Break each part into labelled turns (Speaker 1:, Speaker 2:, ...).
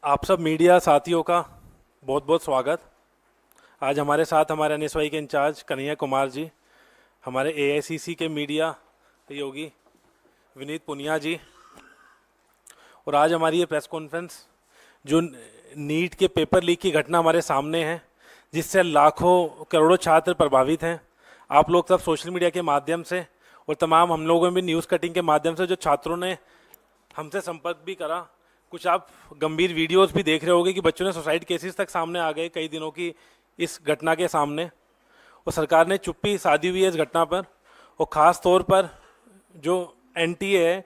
Speaker 1: आप सब मीडिया साथियों का बहुत बहुत स्वागत। आज हमारे साथ हमारे एनएसवाई के इंचार्ज कन्हैया कुमार जी, हमारे एआईसीसी के मीडिया सहयोगी विनीत पुनिया जी, और आज हमारी ये प्रेस कॉन्फ्रेंस जो नीट के पेपर लीक की घटना हमारे सामने है, जिससे लाखों करोड़ों छात्र प्रभावित हैं। आप लोग सब सोशल मीडिया के माध्यम से और तमाम हम लोगों ने भी न्यूज़ कटिंग के माध्यम से जो छात्रों ने हमसे संपर्क भी करा, कुछ आप गंभीर वीडियोस भी देख रहे होंगे कि बच्चों ने सुसाइड केसेस तक सामने आ गए कई दिनों की इस घटना के सामने। और सरकार ने चुप्पी साधी हुई है इस घटना पर। और ख़ास तौर पर जो एनटीए है,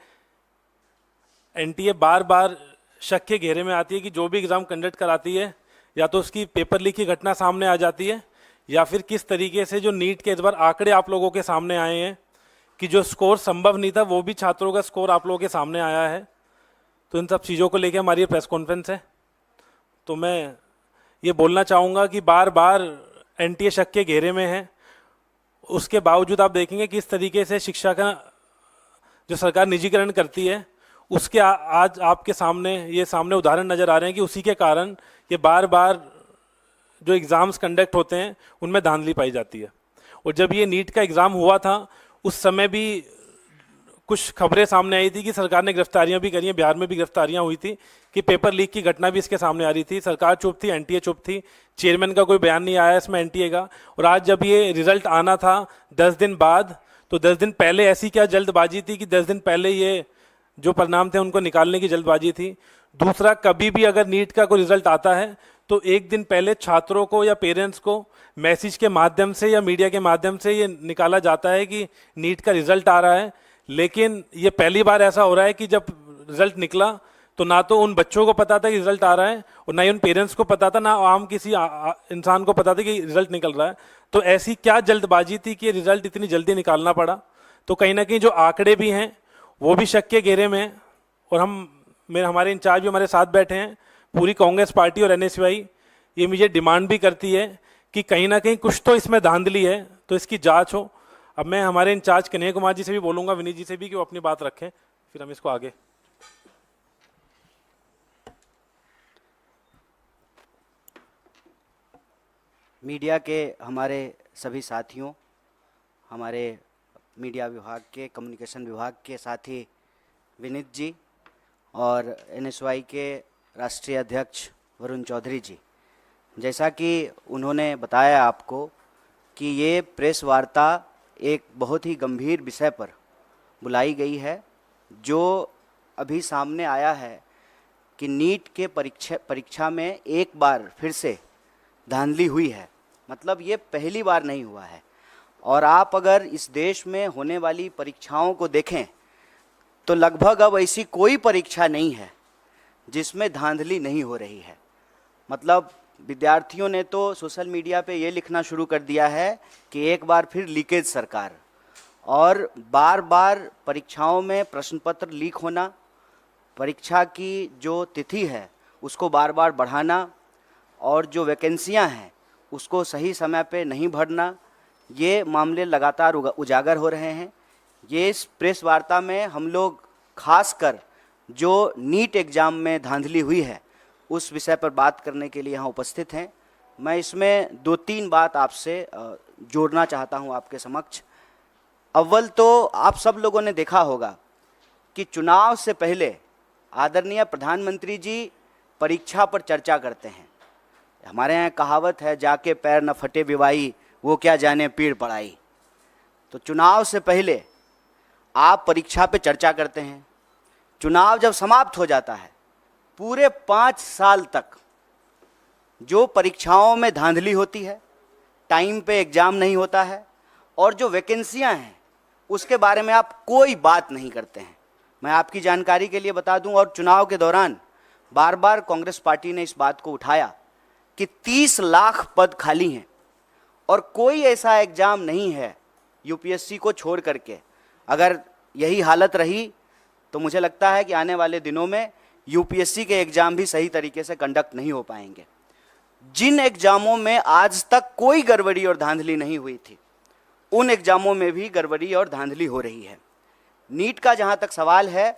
Speaker 1: एनटीए बार बार शक के घेरे में आती है कि जो भी एग्ज़ाम कंडक्ट कराती है या तो उसकी पेपर लीक की घटना सामने आ जाती है, या फिर किस तरीके से जो नीट के इस बार आंकड़े आप लोगों के सामने आए हैं कि जो स्कोर संभव नहीं था वो भी छात्रों का स्कोर आप लोगों के सामने आया है। तो इन सब चीज़ों को लेकर हमारी ये प्रेस कॉन्फ्रेंस है। तो मैं ये बोलना चाहूँगा कि बार बार एनटीए शक के घेरे में है, उसके बावजूद आप देखेंगे कि इस तरीके से शिक्षा का जो सरकार निजीकरण करती है उसके आज आपके सामने ये सामने उदाहरण नज़र आ रहे हैं कि उसी के कारण ये बार बार जो एग्ज़ाम्स कंडक्ट होते हैं उनमें धांधली पाई जाती है। और जब ये नीट का एग्ज़ाम हुआ था उस समय भी कुछ खबरें सामने आई थी कि सरकार ने गिरफ्तारियां भी करी हैं, बिहार में भी गिरफ्तारियां हुई थी कि पेपर लीक की घटना भी इसके सामने आ रही थी। सरकार चुप थी, एनटीए चुप थी, चेयरमैन का कोई बयान नहीं आया इसमें एनटीए का। और आज जब ये रिजल्ट आना था 10 दिन बाद, तो 10 दिन पहले ऐसी क्या जल्दबाजी थी कि 10 दिन पहले ये जो परिणाम थे उनको निकालने की जल्दबाजी थी। दूसरा, कभी भी अगर नीट का कोई रिजल्ट आता है तो एक दिन पहले छात्रों को या पेरेंट्स को मैसेज के माध्यम से या मीडिया के माध्यम से ये निकाला जाता है कि नीट का रिजल्ट आ रहा है। लेकिन ये पहली बार ऐसा हो रहा है कि जब रिजल्ट निकला तो ना तो उन बच्चों को पता था कि रिजल्ट आ रहा है और ना ही उन पेरेंट्स को पता था, ना आम किसी इंसान को पता था कि रिजल्ट निकल रहा है। तो ऐसी क्या जल्दबाजी थी कि रिजल्ट इतनी जल्दी निकालना पड़ा। तो कहीं ना कहीं जो आंकड़े भी हैं वो भी शक के घेरे में हैं। और हमारे इंचार्ज भी हमारे साथ बैठे हैं। पूरी कांग्रेस पार्टी और एनएसयूआई ये मुझे डिमांड भी करती है कि कहीं ना कहीं कुछ तो इसमें धांधली है, तो इसकी जांच हो। अब मैं हमारे इंचार्ज कन्हैया कुमार जी से भी बोलूंगा, विनीत जी से भी, कि वो अपनी बात रखें, फिर हम इसको आगे।
Speaker 2: मीडिया के हमारे सभी साथियों, हमारे मीडिया विभाग के, कम्युनिकेशन विभाग के साथी विनीत जी और एनएसवाई के राष्ट्रीय अध्यक्ष वरुण चौधरी जी, जैसा कि उन्होंने बताया आपको कि ये प्रेस वार्ता एक बहुत ही गंभीर विषय पर बुलाई गई है। जो अभी सामने आया है कि नीट के परीक्षा में एक बार फिर से धांधली हुई है, मतलब ये पहली बार नहीं हुआ है। और आप अगर इस देश में होने वाली परीक्षाओं को देखें तो लगभग अब ऐसी कोई परीक्षा नहीं है जिसमें धांधली नहीं हो रही है। मतलब विद्यार्थियों ने तो सोशल मीडिया पे ये लिखना शुरू कर दिया है कि एक बार फिर लीकेज सरकार, और बार बार परीक्षाओं में प्रश्न पत्र लीक होना, परीक्षा की जो तिथि है उसको बार बार बढ़ाना, और जो वैकेंसियां हैं उसको सही समय पे नहीं भरना, ये मामले लगातार उजागर हो रहे हैं। ये इस प्रेस वार्ता में हम लोग खासकर जो नीट एग्ज़ाम में धांधली हुई है उस विषय पर बात करने के लिए यहाँ उपस्थित हैं। मैं इसमें 2-3 बात आपसे जोड़ना चाहता हूँ आपके समक्ष। अव्वल तो आप सब लोगों ने देखा होगा कि चुनाव से पहले आदरणीय प्रधानमंत्री जी परीक्षा पर चर्चा करते हैं। हमारे यहाँ कहावत है, जाके पैर न फटे विवाई, वो क्या जाने पीड़ पड़ाई। तो चुनाव से पहले आप परीक्षा पे चर्चा करते हैं, चुनाव जब समाप्त हो जाता है पूरे 5 साल तक जो परीक्षाओं में धांधली होती है, टाइम पे एग्ज़ाम नहीं होता है, और जो वैकेंसियां हैं उसके बारे में आप कोई बात नहीं करते हैं। मैं आपकी जानकारी के लिए बता दूं, और चुनाव के दौरान बार बार कांग्रेस पार्टी ने इस बात को उठाया कि 30 लाख पद खाली हैं और कोई ऐसा एग्ज़ाम नहीं है यूपीएससी को छोड़ करके। अगर यही हालत रही तो मुझे लगता है कि आने वाले दिनों में यूपीएससी के एग्ज़ाम भी सही तरीके से कंडक्ट नहीं हो पाएंगे। जिन एग्ज़ामों में आज तक कोई गड़बड़ी और धांधली नहीं हुई थी उन एग्ज़ामों में भी गड़बड़ी और धांधली हो रही है। नीट का जहाँ तक सवाल है,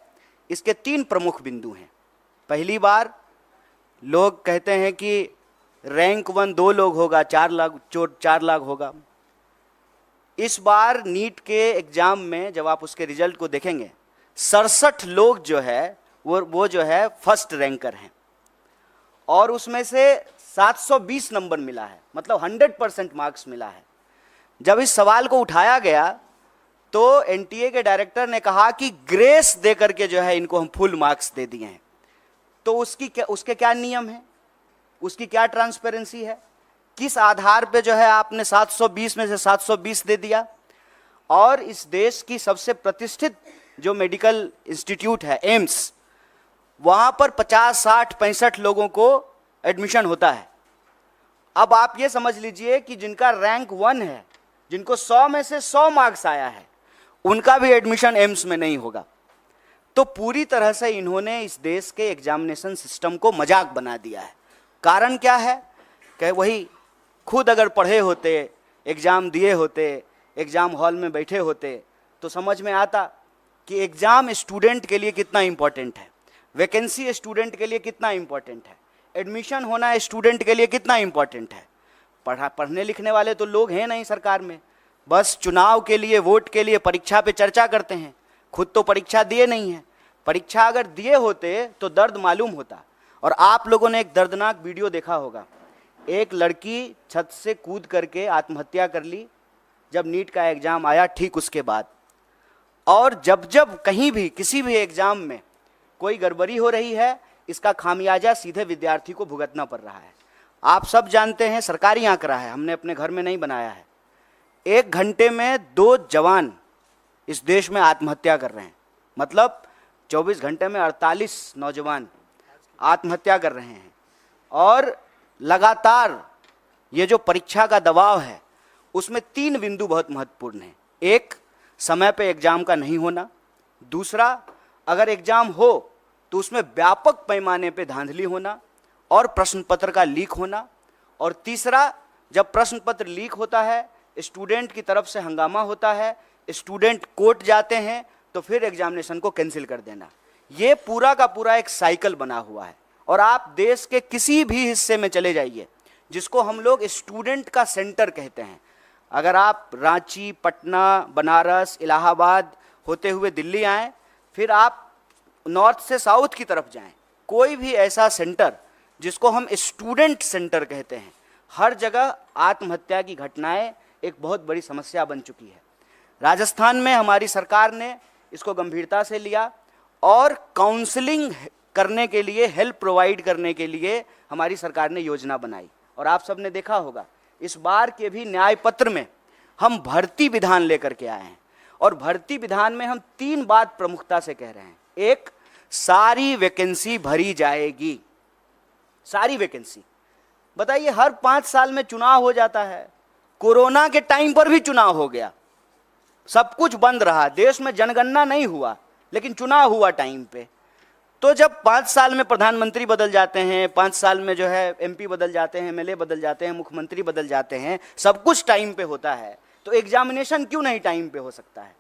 Speaker 2: इसके 3 प्रमुख बिंदु हैं। पहली बार लोग कहते हैं कि रैंक 1 2 लोग होगा, 4 लाख होगा। इस बार नीट के एग्जाम में जब आप उसके रिजल्ट को देखेंगे, 67 लोग जो है वो जो है फर्स्ट रैंकर हैं, और उसमें से 720 नंबर मिला है, मतलब 100% मार्क्स मिला है। जब इस सवाल को उठाया गया तो एनटीए के डायरेक्टर ने कहा कि ग्रेस दे करके जो है इनको हम फुल मार्क्स दे दिए हैं। तो उसके क्या नियम है, उसकी क्या ट्रांसपेरेंसी है, किस आधार पे जो है आपने 720 में से 720 दे दिया? और इस देश की सबसे प्रतिष्ठित जो मेडिकल इंस्टीट्यूट है एम्स, वहां पर 50, 60, 65 लोगों को एडमिशन होता है। अब आप ये समझ लीजिए कि जिनका रैंक 1 है, जिनको 100 में से 100 मार्क्स आया है, उनका भी एडमिशन एम्स में नहीं होगा। तो पूरी तरह से इन्होंने इस देश के एग्जामिनेशन सिस्टम को मजाक बना दिया है। कारण क्या है कि वही खुद अगर पढ़े होते, एग्ज़ाम दिए होते, एग्ज़ाम हॉल में बैठे होते, तो समझ में आता कि एग्ज़ाम स्टूडेंट के लिए कितना इम्पोर्टेंट है, वैकेंसी स्टूडेंट के लिए कितना इम्पोर्टेंट है, एडमिशन होना स्टूडेंट के लिए कितना इम्पोर्टेंट है। पढ़ने लिखने वाले तो लोग हैं नहीं सरकार में, बस चुनाव के लिए, वोट के लिए परीक्षा पे चर्चा करते हैं। खुद तो परीक्षा दिए नहीं है। परीक्षा अगर दिए होते तो दर्द मालूम होता। और आप लोगों ने एक दर्दनाक वीडियो देखा होगा, एक लड़की छत से कूद करके आत्महत्या कर ली जब नीट का एग्ज़ाम आया ठीक उसके बाद। और जब जब कहीं भी किसी भी एग्ज़ाम में कोई गड़बड़ी हो रही है, इसका खामियाजा सीधे विद्यार्थी को भुगतना पड़ रहा है। आप सब जानते हैं, सरकारी आंकड़ा है, हमने अपने घर में नहीं बनाया है, 1 घंटे में 2 जवान इस देश में आत्महत्या कर रहे हैं। मतलब 24 घंटे में 48 नौजवान आत्महत्या कर रहे हैं। और लगातार ये जो परीक्षा का दबाव है, उसमें 3 बिंदु बहुत महत्वपूर्ण हैं। एक, समय पे एग्ज़ाम का नहीं होना। दूसरा, अगर एग्ज़ाम हो तो उसमें व्यापक पैमाने पे धांधली होना और प्रश्न पत्र का लीक होना। और तीसरा, जब प्रश्न पत्र लीक होता है, स्टूडेंट की तरफ से हंगामा होता है, स्टूडेंट कोर्ट जाते हैं, तो फिर एग्जामिनेशन को कैंसिल कर देना। ये पूरा का पूरा एक साइकिल बना हुआ है। और आप देश के किसी भी हिस्से में चले जाइए, जिसको हम लोग स्टूडेंट का सेंटर कहते हैं, अगर आप रांची, पटना, बनारस, इलाहाबाद होते हुए दिल्ली आएँ, फिर आप नॉर्थ से साउथ की तरफ जाएं, कोई भी ऐसा सेंटर जिसको हम स्टूडेंट सेंटर कहते हैं, हर जगह आत्महत्या की घटनाएं एक बहुत बड़ी समस्या बन चुकी है। राजस्थान में हमारी सरकार ने इसको गंभीरता से लिया और काउंसलिंग करने के लिए, हेल्प प्रोवाइड करने के लिए हमारी सरकार ने योजना बनाई। और आप सब ने देखा होगा, इस बार के भी न्याय पत्र में हम भर्ती विधान लेकर के आए हैं। और भर्ती विधान में हम 3 बात प्रमुखता से कह रहे हैं। एक, सारी वैकेंसी भरी जाएगी, सारी वैकेंसी। बताइए, हर 5 साल में चुनाव हो जाता है। कोरोना के टाइम पर भी चुनाव हो गया, सब कुछ बंद रहा, देश में जनगणना नहीं हुआ, लेकिन चुनाव हुआ टाइम पे। तो जब 5 साल में प्रधानमंत्री बदल जाते हैं, 5 साल में जो है एमपी बदल जाते हैं, एमएलए बदल जाते हैं, मुख्यमंत्री बदल जाते हैं, सब कुछ टाइम पे होता है, तो एग्जामिनेशन क्यों नहीं टाइम पे हो सकता है?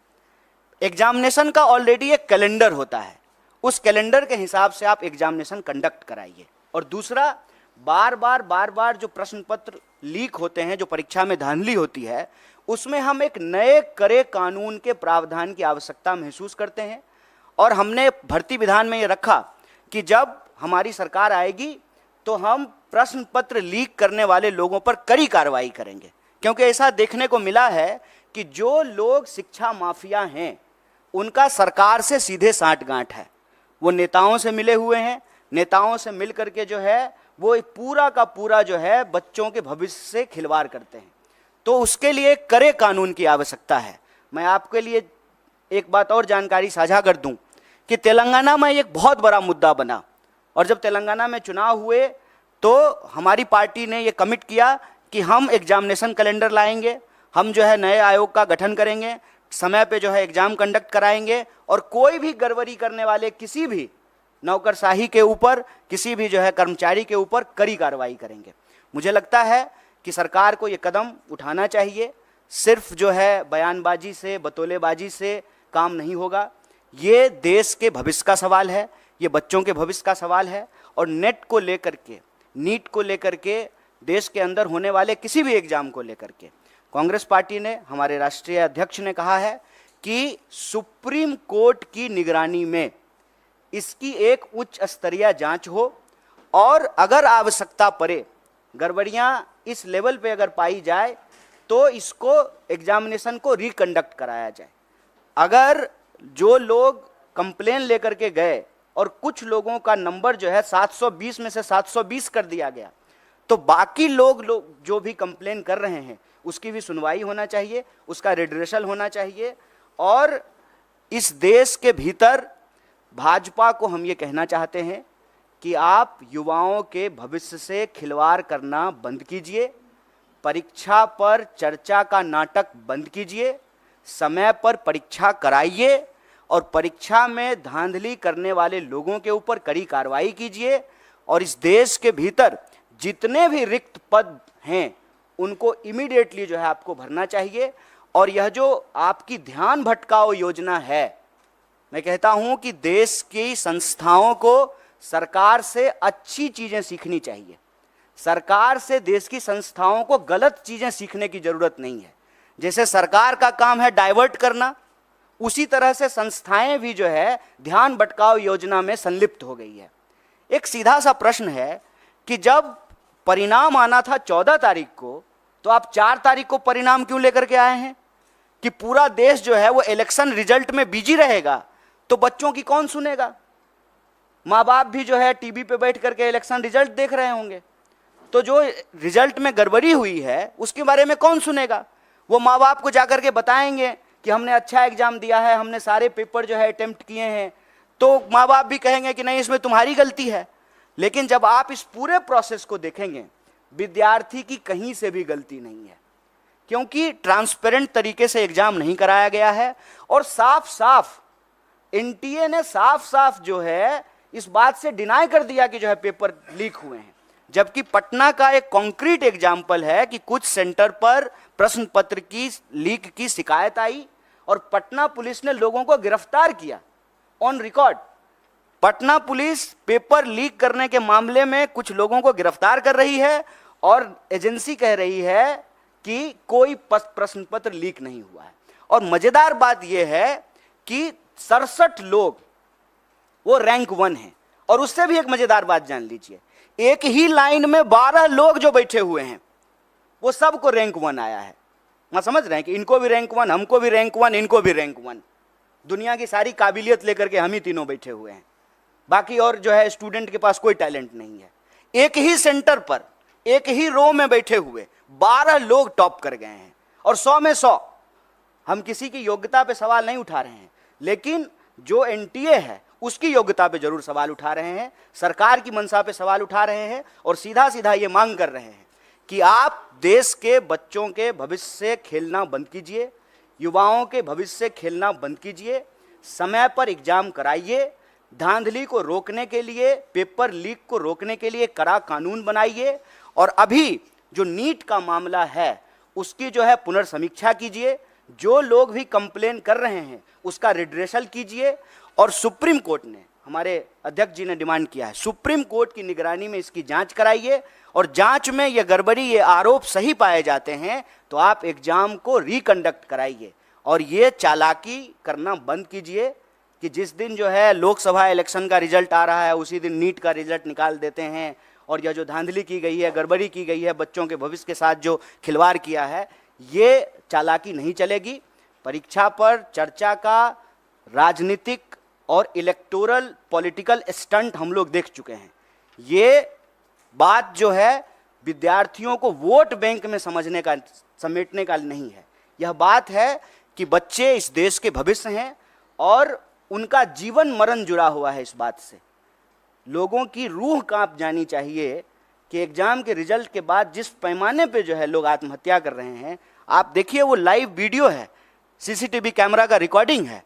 Speaker 2: एग्जामिनेशन का ऑलरेडी एक कैलेंडर होता है, उस कैलेंडर के हिसाब से आप एग्जामिनेशन कंडक्ट कराइए। और दूसरा, बार बार जो प्रश्न पत्र लीक होते हैं, जो परीक्षा में धांधली होती है, उसमें हम एक नए करे कानून के प्रावधान की आवश्यकता महसूस करते हैं। और हमने भर्ती विधान में ये रखा कि जब हमारी सरकार आएगी तो हम प्रश्न पत्र लीक करने वाले लोगों पर कड़ी कार्रवाई करेंगे। क्योंकि ऐसा देखने को मिला है कि जो लोग शिक्षा माफिया हैं, उनका सरकार से सीधे साठगांठ है। वो नेताओं से मिले हुए हैं, नेताओं से मिल करके जो है वो पूरा का पूरा जो है बच्चों के भविष्य से खिलवाड़ करते हैं। तो उसके लिए कड़े कानून की आवश्यकता है। मैं आपके लिए एक बात और जानकारी साझा कर दूं कि तेलंगाना में एक बहुत बड़ा मुद्दा बना, और जब तेलंगाना में चुनाव हुए तो हमारी पार्टी ने ये कमिट किया कि हम एग्जामिनेशन कैलेंडर लाएंगे, हम जो है नए आयोग का गठन करेंगे, समय पे जो है एग्जाम कंडक्ट कराएंगे, और कोई भी गड़बड़ी करने वाले किसी भी नौकरशाही के ऊपर, किसी भी जो है कर्मचारी के ऊपर कड़ी कार्रवाई करेंगे। मुझे लगता है कि सरकार को ये कदम उठाना चाहिए। सिर्फ जो है बयानबाजी से, बतौलेबाजी से काम नहीं होगा। ये देश के भविष्य का सवाल है, ये बच्चों के भविष्य का सवाल है। और नेट को लेकर के, नीट को लेकर के, देश के अंदर होने वाले किसी भी एग्जाम को लेकर के कांग्रेस पार्टी ने, हमारे राष्ट्रीय अध्यक्ष ने कहा है कि सुप्रीम कोर्ट की निगरानी में इसकी एक उच्च स्तरीय जांच हो और अगर आवश्यकता पड़े, गड़बड़ियां इस लेवल पे अगर पाई जाए तो इसको एग्जामिनेशन को रिकंडक्ट कराया जाए। अगर जो लोग कंप्लेन लेकर के गए और कुछ लोगों का नंबर जो है 720 में से 720 कर दिया गया, तो बाकी लोग जो भी कंप्लेन कर रहे हैं उसकी भी सुनवाई होना चाहिए, उसका रिड्रेसल होना चाहिए। और इस देश के भीतर भाजपा को हम ये कहना चाहते हैं कि आप युवाओं के भविष्य से खिलवाड़ करना बंद कीजिए, परीक्षा पर चर्चा का नाटक बंद कीजिए, समय पर परीक्षा कराइए और परीक्षा में धांधली करने वाले लोगों के ऊपर कड़ी कार्रवाई कीजिए। और इस देश के भीतर जितने भी रिक्त पद हैं उनको इमीडिएटली जो है आपको भरना चाहिए। और यह जो आपकी ध्यान भटकाओ योजना है, मैं कहता हूं कि देश की संस्थाओं को सरकार से अच्छी चीजें सीखनी चाहिए। सरकार से देश की संस्थाओं को गलत चीजें सीखने की जरूरत नहीं है। जैसे सरकार का काम है डाइवर्ट करना, उसी तरह से संस्थाएं भी जो है ध्यान भटकाओ योजना में संलिप्त हो गई है। एक सीधा सा प्रश्न है कि जब परिणाम आना था 14 तारीख को, तो आप 4 तारीख को परिणाम क्यों लेकर के आए हैं? कि पूरा देश जो है वो इलेक्शन रिजल्ट में बिजी रहेगा तो बच्चों की कौन सुनेगा? माँ बाप भी जो है टीवी पे बैठ करके इलेक्शन रिजल्ट देख रहे होंगे, तो जो रिजल्ट में गड़बड़ी हुई है उसके बारे में कौन सुनेगा? वो माँ बाप को जाकर के बताएंगे कि हमने अच्छा एग्जाम दिया है, हमने सारे पेपर जो है अटेम्प्ट किए हैं, तो माँ बाप भी कहेंगे कि नहीं इसमें तुम्हारी गलती है। लेकिन जब आप इस पूरे प्रोसेस को देखेंगे, विद्यार्थी की कहीं से भी गलती नहीं है, क्योंकि ट्रांसपेरेंट तरीके से एग्जाम नहीं कराया गया है। और साफ साफ एनटीए ने साफ साफ जो है इस बात से डिनाई कर दिया कि जो है पेपर लीक हुए हैं। जबकि पटना का एक कॉन्क्रीट एग्जाम्पल है कि कुछ सेंटर पर प्रश्न पत्र की लीक की शिकायत आई और पटना पुलिस ने लोगों को गिरफ्तार किया on record. Patna police paper leak करने के मामले में कुछ लोगों को गिरफ्तार कर रही है और एजेंसी कह रही है कि कोई प्रश्न पत्र लीक नहीं हुआ है। और मजेदार बात यह है कि 67 लोग वो रैंक 1 हैं। और उससे भी एक मजेदार बात जान लीजिए, एक ही लाइन में 12 लोग जो बैठे हुए हैं वो सबको रैंक 1 आया है। मैं समझ रहे हैं कि इनको भी रैंक 1, हमको भी रैंक 1, इनको भी रैंक 1। दुनिया की सारी काबिलियत लेकर के हम ही तीनों बैठे हुए हैं, बाकी और जो है स्टूडेंट के पास कोई टैलेंट नहीं है। एक ही सेंटर पर एक ही रो में बैठे हुए 12 लोग टॉप कर गए हैं और 100 में 100। हम किसी की योग्यता पे सवाल नहीं उठा रहे हैं, लेकिन जो एनटीए है उसकी योग्यता पे जरूर सवाल उठा रहे हैं, सरकार की मंशा पे सवाल उठा रहे हैं और सीधा सीधा ये मांग कर रहे हैं कि आप देश के बच्चों के भविष्य से खेलना बंद कीजिए, युवाओं के भविष्य से खेलना बंद कीजिए, समय पर एग्जाम कराइए, धांधली को रोकने के लिए, पेपर लीक को रोकने के लिए कड़ा कानून बनाइए। और अभी जो नीट का मामला है उसकी जो है पुनर्समीक्षा कीजिए, जो लोग भी कंप्लेन कर रहे हैं उसका रिड्रेसल कीजिए। और सुप्रीम कोर्ट ने, हमारे अध्यक्ष जी ने डिमांड किया है, सुप्रीम कोर्ट की निगरानी में इसकी जांच कराइए और जांच में ये गड़बड़ी, ये आरोप सही पाए जाते हैं तो आप एग्जाम को रिकंडक्ट कराइए और ये चालाकी करना बंद कीजिए कि जिस दिन जो है लोकसभा इलेक्शन का रिजल्ट आ रहा है उसी दिन नीट का रिजल्ट निकाल देते हैं। और यह जो धांधली की गई है, गड़बड़ी की गई है, बच्चों के भविष्य के साथ जो खिलवाड़ किया है, ये चालाकी नहीं चलेगी। परीक्षा पर चर्चा का राजनीतिक और इलेक्टोरल पॉलिटिकल स्टंट हम लोग देख चुके हैं। ये बात जो है विद्यार्थियों को वोट बैंक में समझने का, समेटने का नहीं है। यह बात है कि बच्चे इस देश के भविष्य हैं और उनका जीवन मरण जुड़ा हुआ है इस बात से। लोगों की रूह कांप जानी चाहिए कि एग्जाम के रिजल्ट के बाद जिस पैमाने पे जो है लोग आत्महत्या कर रहे हैं। आप देखिए, वो लाइव वीडियो है, सीसीटीवी कैमरा का रिकॉर्डिंग है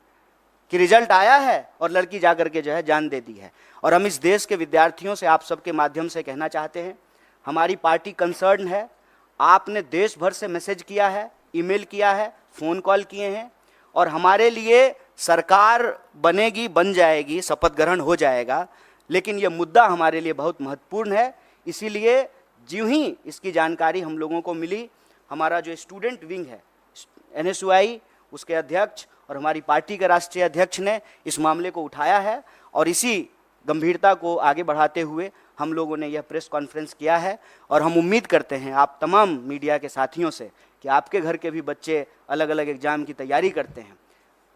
Speaker 2: कि रिजल्ट आया है और लड़की जाकर के जो है जान दे दी है। और हम इस देश के विद्यार्थियों से आप सबके माध्यम से कहना चाहते हैं, हमारी पार्टी कंसर्न है। आपने देश भर से मैसेज किया है, ईमेल किया है, फ़ोन कॉल किए हैं और हमारे लिए सरकार बनेगी, बन जाएगी, शपथ ग्रहण हो जाएगा, लेकिन ये मुद्दा हमारे लिए बहुत महत्वपूर्ण है। इसीलिए ज्यों ही इसकी जानकारी हम लोगों को मिली, हमारा जो स्टूडेंट विंग है NSY, उसके अध्यक्ष और हमारी पार्टी के राष्ट्रीय अध्यक्ष ने इस मामले को उठाया है और इसी गंभीरता को आगे बढ़ाते हुए हम लोगों ने यह प्रेस कॉन्फ्रेंस किया है। और हम उम्मीद करते हैं आप तमाम मीडिया के साथियों से कि आपके घर के भी बच्चे अलग अलग एग्ज़ाम की तैयारी करते हैं,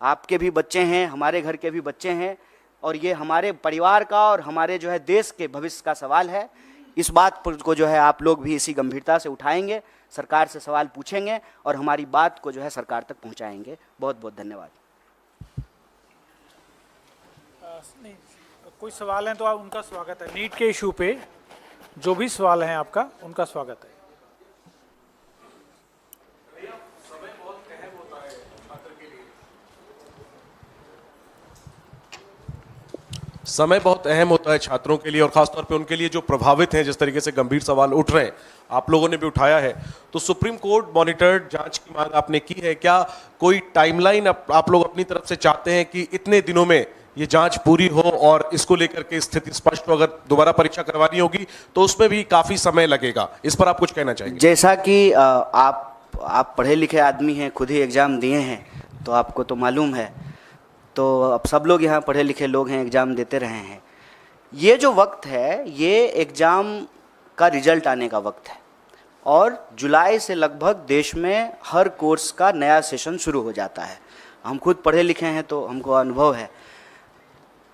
Speaker 2: आपके भी बच्चे हैं, हमारे घर के भी बच्चे हैं, और ये हमारे परिवार का और हमारे जो है देश के भविष्य का सवाल है। इस बात पर को जो है आप लोग भी इसी गंभीरता से उठाएंगे, सरकार से सवाल पूछेंगे और हमारी बात को जो है सरकार तक पहुंचाएंगे। बहुत बहुत धन्यवाद।
Speaker 3: नहीं, कोई सवाल हैं तो आप उनका स्वागत है। नीट के इशू पे जो भी सवाल हैं आपका, उनका स्वागत है।
Speaker 4: समय बहुत अहम होता है छात्रों के लिए और खासतौर पे उनके लिए जो प्रभावित हैं। जिस तरीके से गंभीर सवाल उठ रहे हैं, आप लोगों ने भी उठाया है, तो सुप्रीम कोर्ट मॉनिटर्ड जांच की मांग आपने की है। क्या कोई टाइमलाइन आप लोग अपनी तरफ से चाहते हैं कि इतने दिनों में ये जांच पूरी हो और इसको लेकर के स्थिति स्पष्ट हो? अगर दोबारा परीक्षा करवानी होगी तो उसमें भी काफी समय लगेगा, इस पर आप कुछ कहना चाहेंगे?
Speaker 2: जैसा कि आप पढ़े लिखे आदमी हैं, खुद ही एग्ज़ाम दिए हैं, तो आपको तो मालूम है। तो अब सब लोग यहाँ पढ़े लिखे लोग हैं, एग्ज़ाम देते रहे हैं। ये जो वक्त है, ये एग्ज़ाम का रिजल्ट आने का वक्त है और जुलाई से लगभग देश में हर कोर्स का नया सेशन शुरू हो जाता है। हम खुद पढ़े लिखे हैं तो हमको अनुभव है।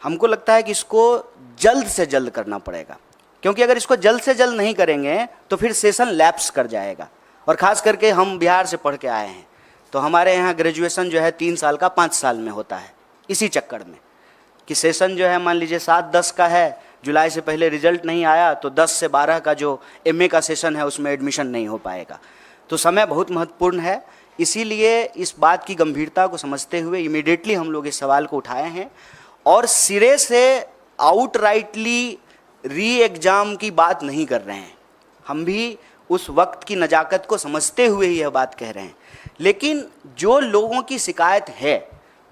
Speaker 2: हमको लगता है कि इसको जल्द से जल्द करना पड़ेगा, क्योंकि अगर इसको जल्द से जल्द नहीं करेंगे तो फिर सेशन लैप्स कर जाएगा। और ख़ास करके हम बिहार से पढ़ के आए हैं, तो हमारे यहाँ ग्रेजुएशन जो है 3 साल का 5 साल में होता है। इसी चक्कर में कि सेशन जो है मान लीजिए 7-10 का है, जुलाई से पहले रिजल्ट नहीं आया तो 10 से 12 का जो MA का सेशन है उसमें एडमिशन नहीं हो पाएगा। तो समय बहुत महत्वपूर्ण है। इसीलिए इस बात की गंभीरता को समझते हुए इमीडिएटली हम लोग इस सवाल को उठाए हैं और सिरे से आउटराइटली री एग्ज़ाम की बात नहीं कर रहे हैं। हम भी उस वक्त की नज़ाकत को समझते हुए ही यह बात कह रहे हैं, लेकिन जो लोगों की शिकायत है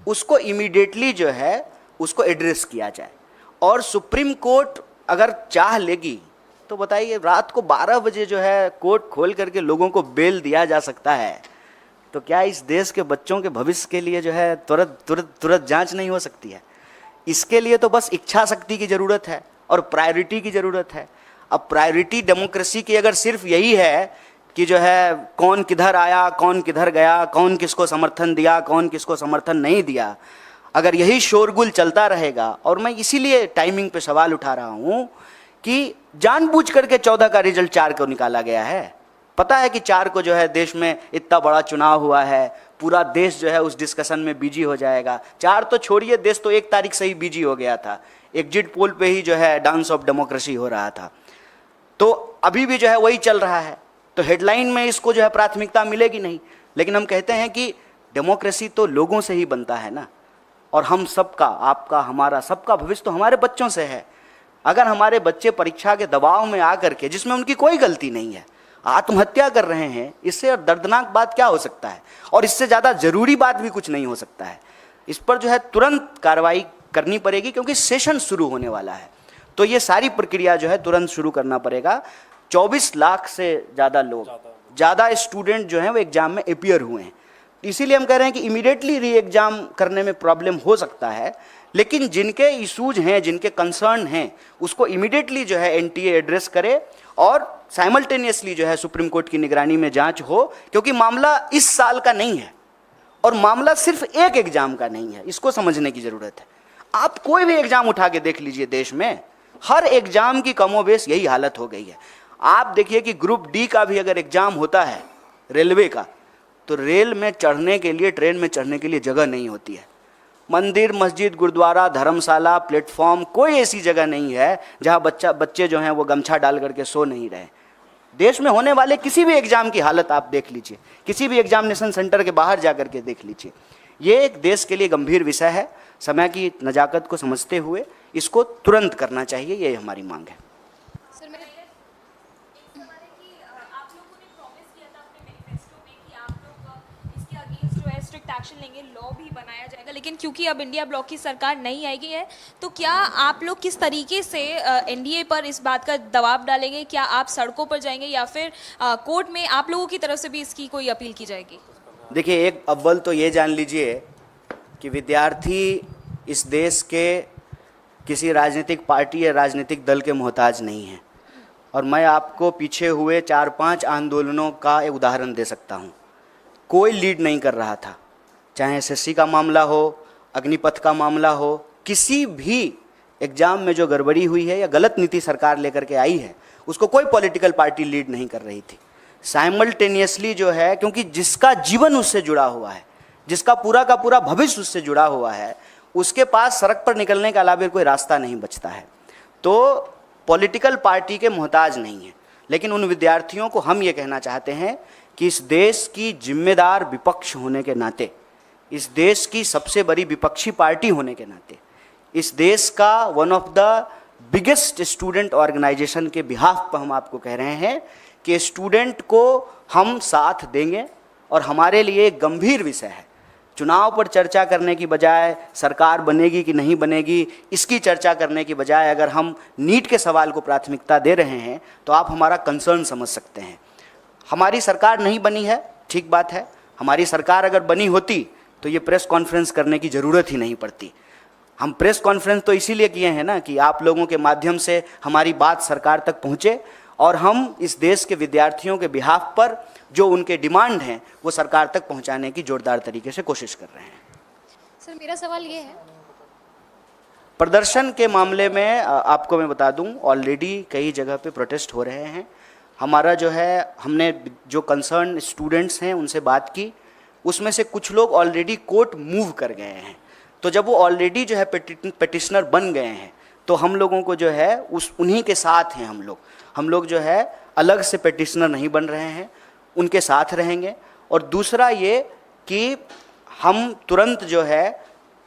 Speaker 2: उसको इमीडिएटली जो है उसको एड्रेस किया जाए। और सुप्रीम कोर्ट अगर चाह लेगी तो बताइए, रात को 12 बजे जो है कोर्ट खोल करके लोगों को बेल दिया जा सकता है, तो क्या इस देश के बच्चों के भविष्य के लिए जो है तुरंत जांच नहीं हो सकती है? इसके लिए तो बस इच्छा शक्ति की ज़रूरत है और प्रायोरिटी की ज़रूरत है। अब प्रायोरिटी डेमोक्रेसी की अगर सिर्फ यही है कि जो है कौन किधर आया, कौन किधर गया, कौन किसको समर्थन दिया, कौन किसको समर्थन नहीं दिया, अगर यही शोरगुल चलता रहेगा, और मैं इसीलिए टाइमिंग पे सवाल उठा रहा हूँ कि जानबूझ करके 14 का रिजल्ट 4 को निकाला गया है। पता है कि 4 को जो है देश में इतना बड़ा चुनाव हुआ है, पूरा देश जो है उस डिस्कशन में बिजी हो जाएगा। 4 तो छोड़िए, देश तो 1 तारीख से ही बिजी हो गया था। एग्जिट पोल पे ही जो है डांस ऑफ डेमोक्रेसी हो रहा था। तो अभी भी जो है वही चल रहा है, तो हेडलाइन में इसको जो है प्राथमिकता मिलेगी नहीं। लेकिन हम कहते हैं कि डेमोक्रेसी तो लोगों से ही बनता है ना, और हम सबका, आपका, हमारा, सबका भविष्य तो हमारे बच्चों से है। अगर हमारे बच्चे परीक्षा के दबाव में आकर के, जिसमें उनकी कोई गलती नहीं है, आत्महत्या कर रहे हैं, इससे दर्दनाक बात क्या हो सकता है? और इससे ज़्यादा ज़रूरी बात भी कुछ नहीं हो सकता है। इस पर जो है तुरंत कार्रवाई करनी पड़ेगी, क्योंकि सेशन शुरू होने वाला है। तो ये सारी प्रक्रिया जो है तुरंत शुरू करना पड़ेगा। 24 लाख से ज़्यादा लोग, ज़्यादा स्टूडेंट जो हैं वो एग्ज़ाम में अपीयर हुए हैं। इसीलिए हम कह रहे हैं कि इमीडिएटली री एग्ज़ाम करने में प्रॉब्लम हो सकता है, लेकिन जिनके इशूज हैं, जिनके कंसर्न हैं, उसको इमीडिएटली जो है NTA एड्रेस करे और साइमल्टेनियसली जो है सुप्रीम कोर्ट की निगरानी में जांच हो, क्योंकि मामला इस साल का नहीं है और मामला सिर्फ एक एग्ज़ाम का नहीं है। इसको समझने की ज़रूरत है। आप कोई भी एग्ज़ाम उठा के देख लीजिए, देश में हर एग्ज़ाम की कमोबेश यही हालत हो गई है। आप देखिए कि ग्रुप D का भी अगर एग्ज़ाम होता है रेलवे का, तो रेल में चढ़ने के लिए, ट्रेन में चढ़ने के लिए जगह नहीं होती है। मंदिर, मस्जिद, गुरुद्वारा, धर्मशाला, प्लेटफॉर्म, कोई ऐसी जगह नहीं है जहां बच्चे जो हैं वो गमछा डाल करके सो नहीं रहे। देश में होने वाले किसी भी एग्ज़ाम की हालत आप देख लीजिए, किसी भी एग्जामिनेशन सेंटर के बाहर जा करके देख लीजिए। ये एक देश के लिए गंभीर विषय है। समय की नज़ाकत को समझते हुए इसको तुरंत करना चाहिए, ये हमारी मांग है।
Speaker 5: सर मेरे एक सवाल है कि आप लोगों ने प्रॉमिस किया था अपने मैनिफेस्टो में कि आप लोग इसके अगेंस्ट जो है
Speaker 6: स्ट्रिक्ट एक्शन लेंगे, लॉ भी बनाया जाएगा। लेकिन क्योंकि अब इंडिया ब्लॉक की सरकार नहीं आएगी है, तो क्या आप लोग किस तरीके से एनडीए पर इस बात का दबाव डालेंगे? क्या आप सड़कों पर जाएंगे या फिर कोर्ट में आप लोगों की तरफ से भी इसकी कोई अपील की जाएगी?
Speaker 2: देखिए, एक अव्वल तो ये जान लीजिए कि विद्यार्थी इस देश के किसी राजनीतिक पार्टी या राजनीतिक दल के मोहताज नहीं है। और मैं आपको पीछे हुए 4-5 आंदोलनों का एक उदाहरण दे सकता हूँ। कोई लीड नहीं कर रहा था, चाहे एसएससी का मामला हो, अग्निपथ का मामला हो, किसी भी एग्ज़ाम में जो गड़बड़ी हुई है या गलत नीति सरकार लेकर के आई है, उसको कोई पॉलिटिकल पार्टी लीड नहीं कर रही थी। साइमल्टेनियसली जो है, क्योंकि जिसका जीवन उससे जुड़ा हुआ है, जिसका पूरा का पूरा भविष्य उससे जुड़ा हुआ है, उसके पास सड़क पर निकलने के अलावा कोई रास्ता नहीं बचता है। तो पॉलिटिकल पार्टी के मोहताज नहीं है। लेकिन उन विद्यार्थियों को हम ये कहना चाहते हैं कि इस देश की जिम्मेदार विपक्ष होने के नाते, इस देश की सबसे बड़ी विपक्षी पार्टी होने के नाते, इस देश का one of the biggest student organisation के बिहाफ पर हम आपको कह रहे हैं कि स्टूडेंट को हम साथ देंगे। और हमारे लिए एक गंभीर विषय है, चुनाव पर चर्चा करने की बजाय, सरकार बनेगी कि नहीं बनेगी इसकी चर्चा करने की बजाय, अगर हम नीट के सवाल को प्राथमिकता दे रहे हैं तो आप हमारा कंसर्न समझ सकते हैं। हमारी सरकार नहीं बनी है, ठीक बात है। हमारी सरकार अगर बनी होती तो ये प्रेस कॉन्फ्रेंस करने की ज़रूरत ही नहीं पड़ती। हम प्रेस कॉन्फ्रेंस तो इसीलिए किए हैं ना कि आप लोगों के माध्यम से हमारी बात सरकार तक पहुँचे और हम इस देश के विद्यार्थियों के बिहाफ पर जो उनके डिमांड हैं वो सरकार तक पहुंचाने की जोरदार तरीके से कोशिश कर रहे हैं।
Speaker 5: सर मेरा सवाल ये है,
Speaker 2: प्रदर्शन के मामले में आपको मैं बता दूं, ऑलरेडी कई जगह पे प्रोटेस्ट हो रहे हैं। हमारा जो है, हमने जो कंसर्न स्टूडेंट्स हैं उनसे बात की, उसमें से कुछ लोग ऑलरेडी कोर्ट मूव कर गए हैं। तो जब वो ऑलरेडी जो है पिटिशनर बन गए हैं तो हम लोगों को जो है उन्हीं के साथ हैं। हम लोग जो है अलग से पिटिशनर नहीं बन रहे हैं, उनके साथ रहेंगे। और दूसरा ये कि हम तुरंत जो है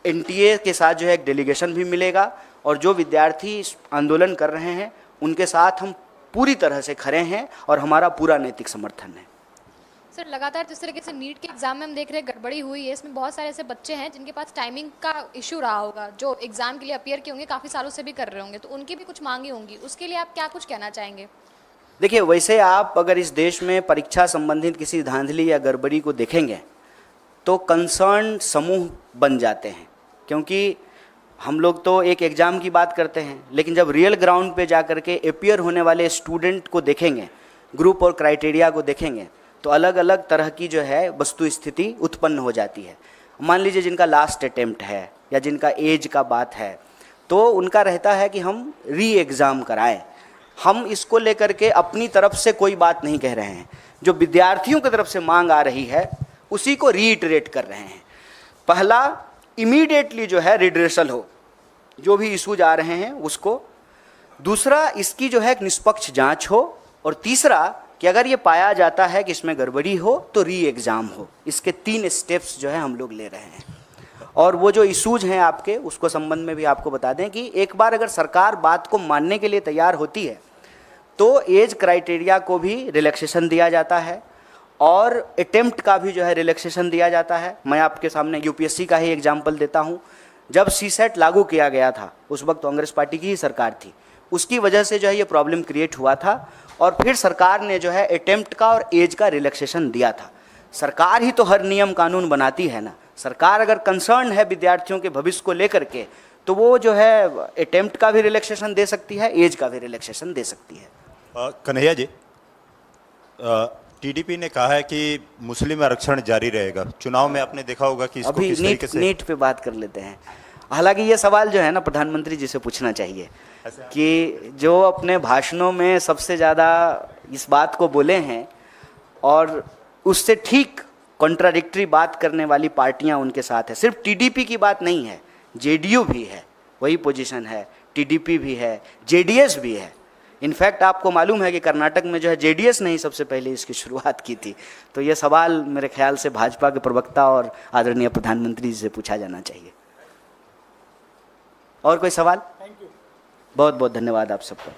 Speaker 2: एनटीए के साथ जो है एक डेलीगेशन भी मिलेगा और जो विद्यार्थी इस आंदोलन कर रहे हैं उनके साथ हम पूरी तरह से खड़े हैं और हमारा पूरा नैतिक समर्थन है।
Speaker 5: सर लगातार जिस तरीके से नीट के एग्जाम में हम देख रहे हैं गड़बड़ी हुई है, इसमें बहुत सारे ऐसे बच्चे हैं जिनके पास टाइमिंग का इशू रहा होगा, जो एग्जाम के लिए अपियर किए होंगे, काफ़ी सालों से भी कर रहे होंगे, तो उनकी भी कुछ मांगे होंगी, उसके लिए आप क्या कुछ कहना चाहेंगे?
Speaker 2: देखिए, वैसे आप अगर इस देश में परीक्षा संबंधित किसी धांधली या गड़बड़ी को देखेंगे तो कंसर्न समूह बन जाते हैं। क्योंकि हम लोग तो एक एग्ज़ाम की बात करते हैं, लेकिन जब रियल ग्राउंड पे जा कर के अपियर होने वाले स्टूडेंट को देखेंगे, ग्रुप और क्राइटेरिया को देखेंगे, तो अलग अलग तरह की जो है वस्तु स्थिति उत्पन्न हो जाती है। मान लीजिए जिनका लास्ट अटेम्प्ट है या जिनका एज का बात है, तो उनका रहता है कि हम री एग्ज़ाम कराएं। हम इसको लेकर के अपनी तरफ से कोई बात नहीं कह रहे हैं, जो विद्यार्थियों की तरफ से मांग आ रही है उसी को रीइटरेट कर रहे हैं। पहला, इमीडिएटली जो है रिड्रेसल हो, जो भी इशूज आ रहे हैं उसको। दूसरा, इसकी जो है एक निष्पक्ष जांच हो। और तीसरा कि अगर ये पाया जाता है कि इसमें गड़बड़ी हो तो री एग्ज़ाम हो। इसके 3 स्टेप्स जो है हम लोग ले रहे हैं। और वो जो इशूज हैं आपके, उसको संबंध में भी आपको बता दें कि एक बार अगर सरकार बात को मानने के लिए तैयार होती है तो एज क्राइटेरिया को भी रिलैक्सेशन दिया जाता है और अटेम्प्ट का भी जो है रिलैक्सेशन दिया जाता है। मैं आपके सामने यूपीएससी का ही एग्जाम्पल देता हूँ। जब सीसेट लागू किया गया था उस वक्त कांग्रेस पार्टी की ही सरकार थी, उसकी वजह से जो है ये प्रॉब्लम क्रिएट हुआ था और फिर सरकार ने जो है अटेम्प्ट का और एज का रिलैक्सेशन दिया था। सरकार ही तो हर नियम कानून बनाती है ना। सरकार अगर कंसर्न है विद्यार्थियों के भविष्य को लेकर के तो वो जो है अटेम्प्ट का भी रिलैक्सेशन दे सकती है, एज का भी रिलैक्सेशन दे सकती है।
Speaker 7: कन्हैया जी, टीडीपी ने कहा है कि मुस्लिम आरक्षण जारी रहेगा। चुनाव में आपने देखा होगा कि इसको
Speaker 2: अभी
Speaker 7: किस तरीके से
Speaker 2: नीट पे बात कर लेते हैं। हालांकि ये सवाल जो है ना प्रधानमंत्री जी से पूछना चाहिए कि जो अपने भाषणों में सबसे ज़्यादा इस बात को बोले हैं और उससे ठीक कॉन्ट्राडिक्टरी बात करने वाली पार्टियां उनके साथ है। सिर्फ टीडीपी की बात नहीं है, जेडीयू भी है, वही पोजीशन है, टीडीपी भी है, जेडीएस भी है। इनफैक्ट आपको मालूम है कि कर्नाटक में जो है जेडीएस ने ही सबसे पहले इसकी शुरुआत की थी। तो ये सवाल मेरे ख्याल से भाजपा के प्रवक्ता और आदरणीय प्रधानमंत्री जी से पूछा जाना चाहिए। और कोई सवाल? बहुत बहुत धन्यवाद आप सबका।